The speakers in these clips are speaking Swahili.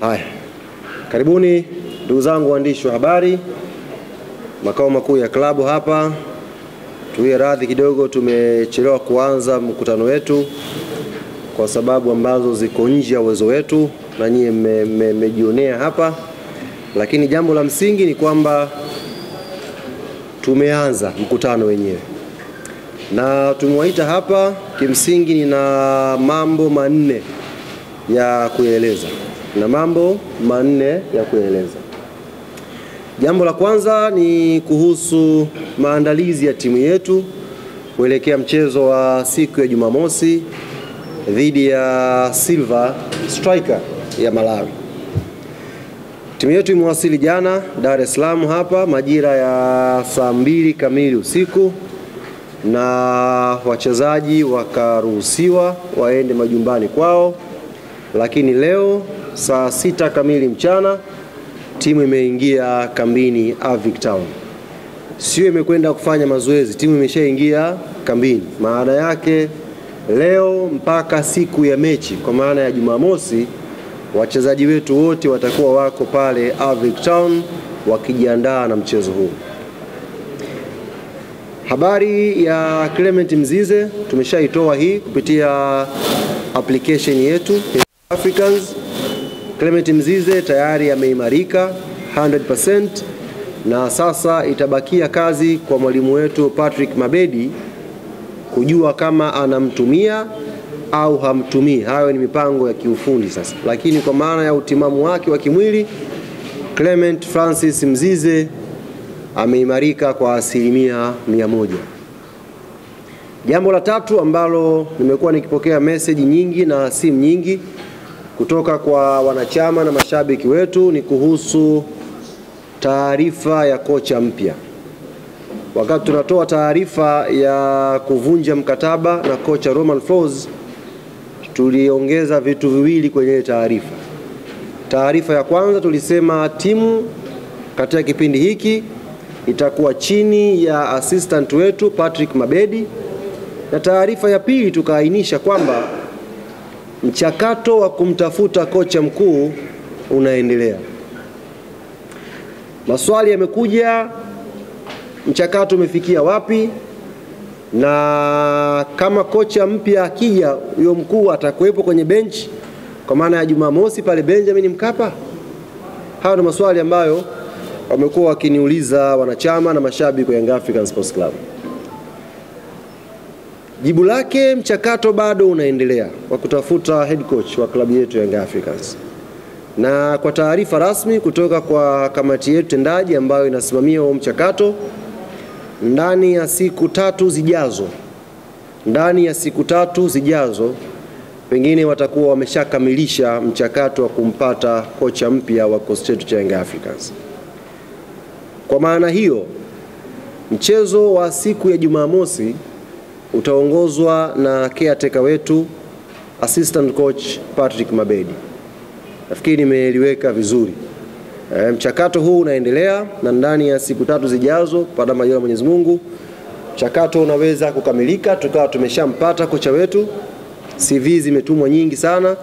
Haya. Karibuni ndugu zangu waandishi wa habari. Makao makuu ya klabu hapa. Tuwe radhi kidogo tumechelewa kuanza mkutano wetu kwa sababu ambazo ziko nje ya uwezo wetu na nyie mmejionea hapa. Lakini jambo la msingi ni kwamba tumeanza mkutano wenyewe. Na tumewaita hapa kimsingi nina mambo manne ya kueleza. Jambo la kwanza ni kuhusu maandalizi ya timu yetu kuelekea mchezo wa siku ya Jumamosi dhidi ya Silver Striker ya Malawi. Timu yetu imewasili jana Dar es Salaam hapa majira ya saa 2 kamili usiku na wachezaji wakaruhusiwa waende majumbani kwao, lakini leo saa 6 kamili mchana timu imeingia kambini Avic Town. Sio imekwenda kufanya mazoezi, timu imeshaingia kambini. Maana yake leo mpaka siku ya mechi kwa maana ya Jumamosi wachezaji wetu wote watakuwa wako pale Avic Town wakijiandaa na mchezo huu. Habari ya Clement Mzize tumeshaitoa hii kupitia application yetu Africans. Clement Mzize tayari ameimarika 100% na sasa itabakia kazi kwa mwalimu wetu Patrick Mabedi kujua kama anamtumia au hamtumii. Hayo ni mipango ya kiufundi sasa. Lakini kwa maana ya utimamu wake wa kimwili Clement Francis Mzize ameimarika kwa 100%. Jambo la tatu ambalo nimekuwa nikipokea message nyingi na simu nyingi kutoka kwa wanachama na mashabiki wetu ni kuhusu taarifa ya kocha mpya. Wakati tunatoa taarifa ya kuvunja mkataba na kocha Romain Folz, tuliongeza vitu viwili kwenye taarifa. Taarifa ya kwanza tulisema timu katika kipindi hiki itakuwa chini ya assistant wetu Patrick Mabedi, na taarifa ya pili tukaainisha kwamba mchakato wa kumtafuta kocha mkuu unaendelea. Maswali yamekuja, mchakato umefikia wapi, na kama kocha mpya akija huyo mkuu atakuwepo kwenye bench kwa maana ya Jumamosi pale Benjamin Mkapa. Hayo ni maswali ambayo wamekuwa wakiniuliza wanachama na mashabiki wa Young African Sports Club. Jibu lake, mchakato bado unaendelea wa kutafuta head coach wa klabu yetu Young Africans. Na kwa taarifa rasmi kutoka kwa kamati yetu tendaji ambayo inasimamia huo mchakato, ndani ya siku 3 zijazo pengine watakuwa wameshakamilisha mchakato wa kumpata kocha mpya wa kikosi chetu cha Young Africans. Kwa maana hiyo mchezo wa siku ya Jumamosi utaongozwa na caretaker wetu assistant coach Patrick Mabedi. Nafikiri nimeliweka vizuri. Mchakato huu unaendelea na ndani ya siku 3 zijazo baada majaliwa Mwenyezi Mungu mchakato unaweza kukamilika tukawa tumeshampata kocha wetu. CV zimetumwa nyingi sana.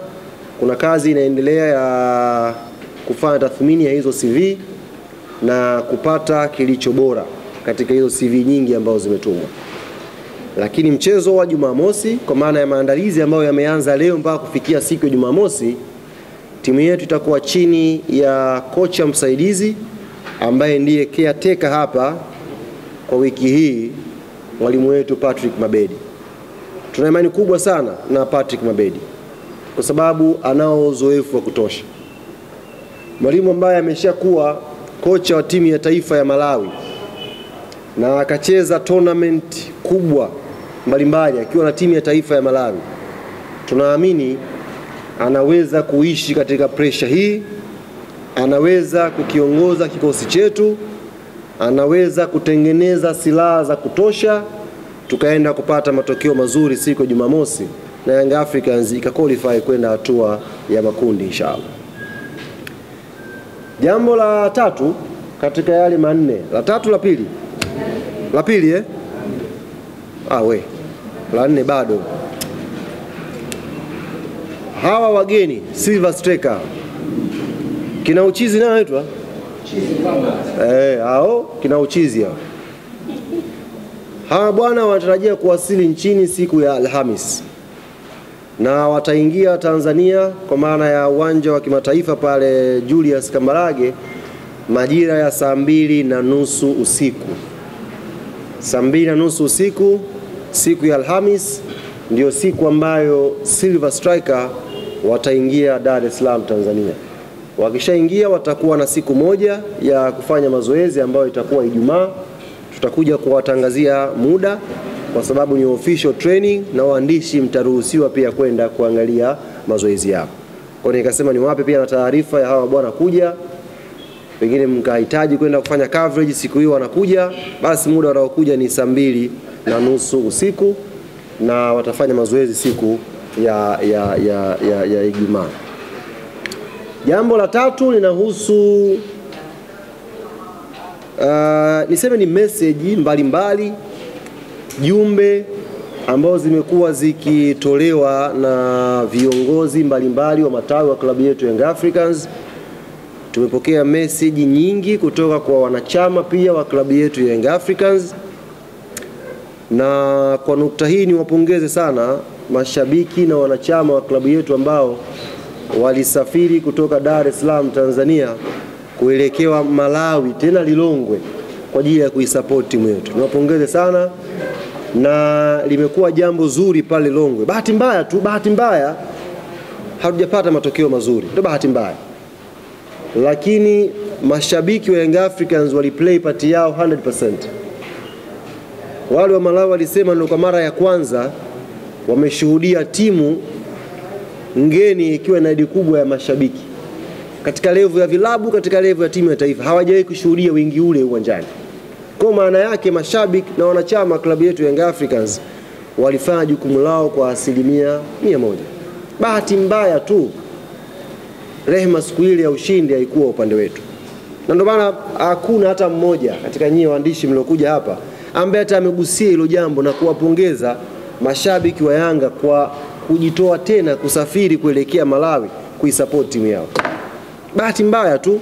Kuna kazi inaendelea ya kufanya tathmini ya hizo CV na kupata kilicho bora katika hizo CV nyingi ambazo zimetumwa. Lakini mchezo wa Jumamosi kwa maana ya maandalizi ambayo yameanza leo mpaka kufikia siku ya Jumamosi, timu yetu itakuwa chini ya kocha msaidizi ambaye ndiye caretaker hapa kwa wiki hii, mwalimu wetu Patrick Mabedi. Tuna imani kubwa sana na Patrick Mabedi kwa sababu anao uzoefu wa kutosha. Mwalimu ambaye ameshakuwa kocha wa timu ya taifa ya Malawi na akacheza tournament kubwa mbalimbali akiwa na timu ya taifa ya Malawi. Tunaamini anaweza kuishi katika pressure hii, anaweza kukiongoza kikosi chetu, anaweza kutengeneza silaha za kutosha tukaenda kupata matokeo mazuri siku ya Jumamosi na Young Africans ikaqualify kwenda hatua ya makundi inshallah. Jambo la tatu katika yale manne, la pili la nne bado. Hawa wageni Silver Striker Kina Uchizi nani anaitwa? Hao kina Uchizi hao. Hawa bwana wanatarajia kuwasili nchini siku ya Alhamis na wataingia Tanzania kwa maana ya uwanja wa kimataifa pale Julius Kambarage majira ya saa 2:30 usiku. Saa 2:30 usiku siku ya Alhamis ndio siku ambayo Silver Striker wataingia Dar es Salaam Tanzania. Wakishaingia watakuwa na siku moja ya kufanya mazoezi ambayo itakuwa Ijumaa. Tutakuja kuwatangazia muda kwa sababu ni official training na waandishi mtaruhusiwa pia kwenda kuangalia mazoezi yao. Kwa hiyo nikasema niwape pia na taarifa ya hawa bwana kuja. Pengine mkahitaji kwenda kufanya coverage siku hiyo wanakuja, basi muda wanaokuja ni saa 2:30 usiku na watafanya mazoezi siku ya Ijumaa. Jambo la tatu linahusu niseme ni message mbalimbali, jumbe ambazo zimekuwa zikitolewa na viongozi mbalimbali wa matawi wa klabu yetu Young Africans. Tumepokea message nyingi kutoka kwa wanachama pia wa klabu yetu Young Africans, na kwa nukta hii niwapongeze sana mashabiki na wanachama wa klabu yetu ambao walisafiri kutoka Dar es Salaam Tanzania kuelekewa Malawi, tena Lilongwe, kwa ajili ya kuisupport timu yetu. Niwapongeze sana, na limekuwa jambo zuri pale Lilongwe. Bahati mbaya hatujapata matokeo mazuri, ndio bahati mbaya, lakini mashabiki wa Young Africans waliplay part yao 100%. Wale wa Malawi walisema ndio kwa mara ya kwanza wameshuhudia timu ngeni ikiwa na idadi kubwa ya mashabiki katika level ya vilabu, katika level ya timu ya taifa. Hawajawahi kushuhudia wingi ule uwanjani. Kwa maana yake mashabiki na wanachama klabu yetu Young Africans walifanya jukumu lao kwa 100%. Bahati mbaya tu rehema siku ile ya ushindi haikuwa upande wetu, na ndio maana hakuna hata mmoja katika nyinyi waandishi mliokuja hapa ambaye hata amegusia hilo jambo na kuwapongeza mashabiki wa Yanga kwa kujitoa tena kusafiri kuelekea Malawi kuisupport timu yao. Bahati mbaya tu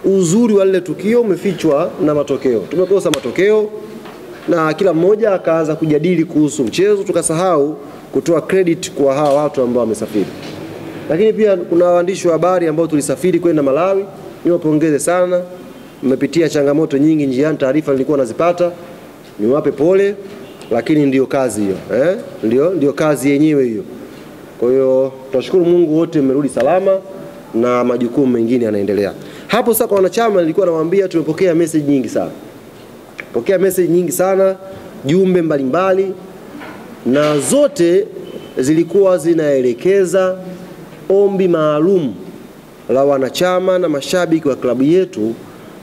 uzuri wa lile tukio umefichwa na matokeo. Tumekosa matokeo na kila mmoja akaanza kujadili kuhusu mchezo, tukasahau kutoa credit kwa hawa watu ambao wamesafiri. Lakini pia kuna waandishi wa habari ambao tulisafiri kwenda Malawi, niwapongeze sana. Mmepitia changamoto nyingi njiani, taarifa nilikuwa nazipata, niwape pole, lakini ndio kazi hiyo. Ndio kazi yenyewe hiyo. Kwa hiyo tunashukuru Mungu wote mmerudi salama na majukumu mengine yanaendelea. Hapo sasa kwa wanachama nilikuwa nawaambia tumepokea message nyingi sana, jumbe mbalimbali, na zote zilikuwa zinaelekeza ombi maalum la wanachama na mashabiki wa klabu yetu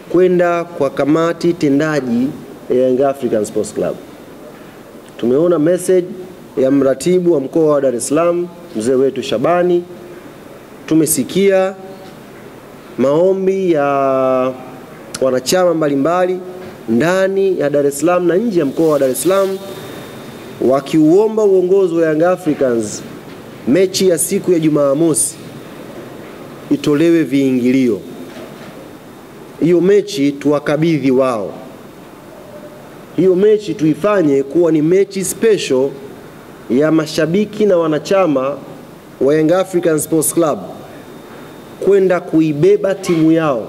kwenda kwa kamati tendaji ya Young African Sports Club. Tumeona message ya mratibu wa mkoa wa Dar es Salaam, mzee wetu Shabani. Tumesikia maombi ya wanachama mbalimbali ndani ya Dar es Salaam na nje ya mkoa wa Dar es Salaam wakiuomba uongozi wa Young Africans mechi ya siku ya Jumamosi itolewe viingilio. Hiyo mechi tuwakabidhi wao. Hiyo mechi tuifanye kuwa ni mechi special ya mashabiki na wanachama wa Young African Sports Club kwenda kuibeba timu yao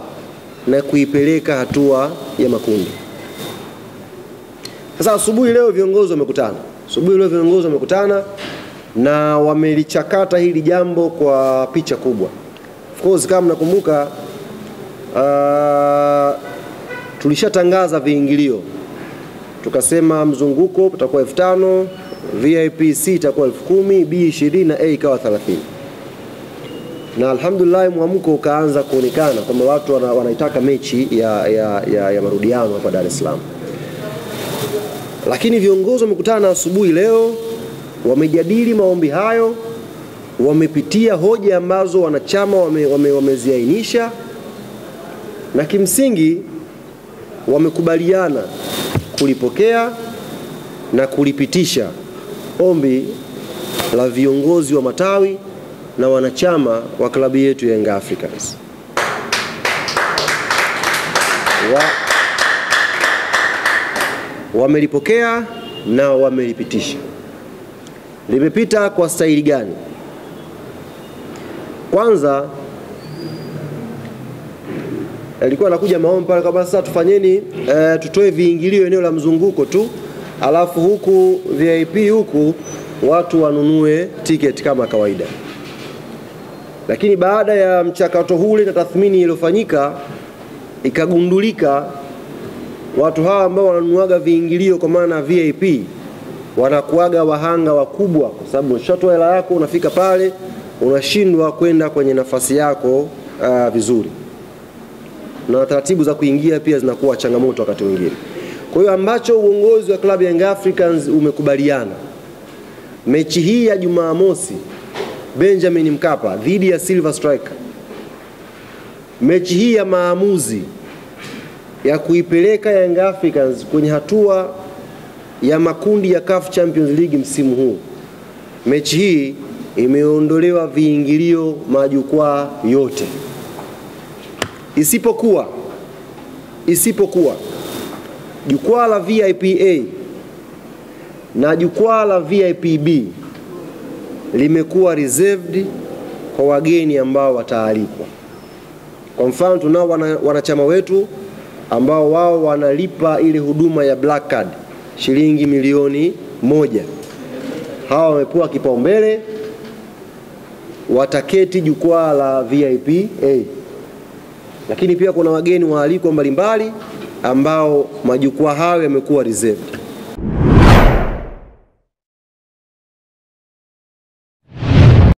na kuipeleka hatua ya makundi. Sasa asubuhi leo viongozi wamekutana na wamelichakata hili jambo kwa picha kubwa. Of course kama mnakumbuka tulishatangaza viingilio. Tukasema mzunguko utakuwa 5,000, VIP C itakuwa 10,000, B 20 na A ikawa 30. Na alhamdulillah mwamko ukaanza kuonekana kwamba watu wanaitaka mechi ya marudiano hapa Dar es Salaam. Lakini viongozi wamekutana asubuhi leo, wamejadili maombi hayo, wamepitia hoja ambazo wanachama wameziainisha, na kimsingi wamekubaliana kulipokea na kulipitisha ombi la viongozi wa matawi na wanachama wa klabu yetu Young Africans. wamelipokea na wamelipitisha. Limepita kwa staili gani? Kwanza alikuwa anakuja maombi pale kama sasa tufanyeni tutoe viingilio eneo la mzunguko tu, alafu huku VIP huku watu wanunue ticket kama kawaida. Lakini baada ya mchakato ule na tathmini iliyofanyika, ikagundulika watu hawa ambao wananunuaga viingilio kwa maana VIP wanakuaga wahanga wakubwa, kwa sababu unashatoa hela yako, unafika pale unashindwa kwenda kwenye nafasi yako vizuri, na taratibu za kuingia pia zinakuwa changamoto wakati mwingine. Kwa hiyo ambacho uongozi wa klabu ya Young Africans umekubaliana, mechi hii ya Jumamosi Benjamin Mkapa dhidi ya Silver Striker, mechi hii ya maamuzi ya kuipeleka Young Africans kwenye hatua ya makundi ya CAF Champions League msimu huu, mechi hii imeondolewa viingilio majukwaa yote isipokuwa jukwaa la VIP A na jukwaa la VIP B limekuwa reserved kwa wageni ambao wataalikwa. Kwa mfano tunao wanachama wetu ambao wao wanalipa ile huduma ya Black Card shilingi milioni 1. Hawa wamepewa kipaumbele, wataketi jukwaa la VIP A. Lakini pia kuna wageni waalikwa mbalimbali ambao majukwaa hayo yamekuwa reserved.